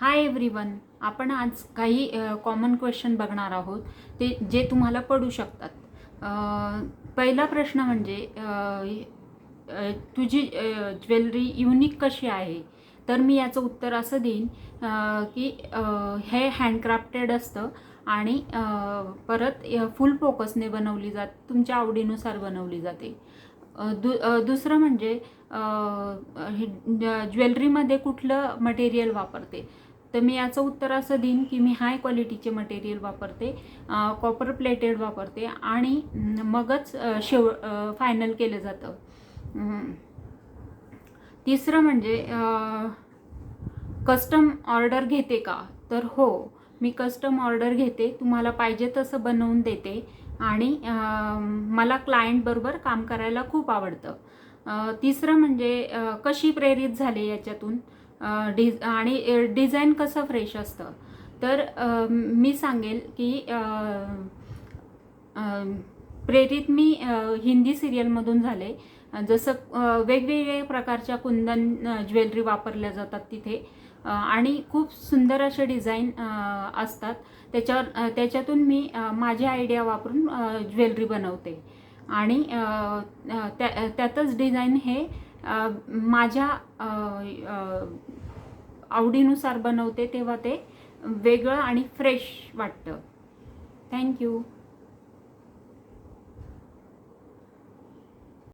Hi everyone. आपण आज काही कॉमन क्वेश्चन बघणार आहोत ते जे तुम्हाला पडू शकतात. पहिला प्रश्न म्हणजे तुझी ज्वेलरी युनिक कशी आहे. तर मी याचं उत्तर असं देईन की हे हँडक्राफ्टेड असतं आणि परत फुल फोकसने बनवली जाते, तुमच्या आवडीनुसार बनवली जाते. दुसरं म्हणजे ज्वेलरीमध्ये कुठलं मटेरियल वापरते. तर मी याचं उत्तर असं देईन की मी हाय क्वालिटीचे मटेरियल वापरते, कॉपर प्लेटेड वापरते आणि मगच फायनल केलं जातं. तिसरं म्हणजे कस्टम ऑर्डर घेते का. तर हो, मी कस्टम ऑर्डर घेते, तुम्हाला पाहिजे तसं बनवून देते आणि मला क्लायंटबरोबर काम करायला खूप आवडतं. तिसरं म्हणजे कशी प्रेरित झाले याच्यातून आणि डिझाईन कसं फ्रेश असतं. तर मी सांगेल की प्रेरित मी हिंदी सिरियलमधून झाले. जसं वेगवेगळ्या प्रकारच्या कुंदन ज्वेलरी वापरल्या जातात तिथे आणि खूप सुंदर असे डिझाईन असतात. त्याच्यातून मी माझी आयडिया वापरून ज्वेलरी बनवते आणि त्यातच डिझाईन हे माझ्या आवडीनुसार बनवते, तेव्हा ते वेगळं आणि फ्रेश वाटतं. थँक्यू.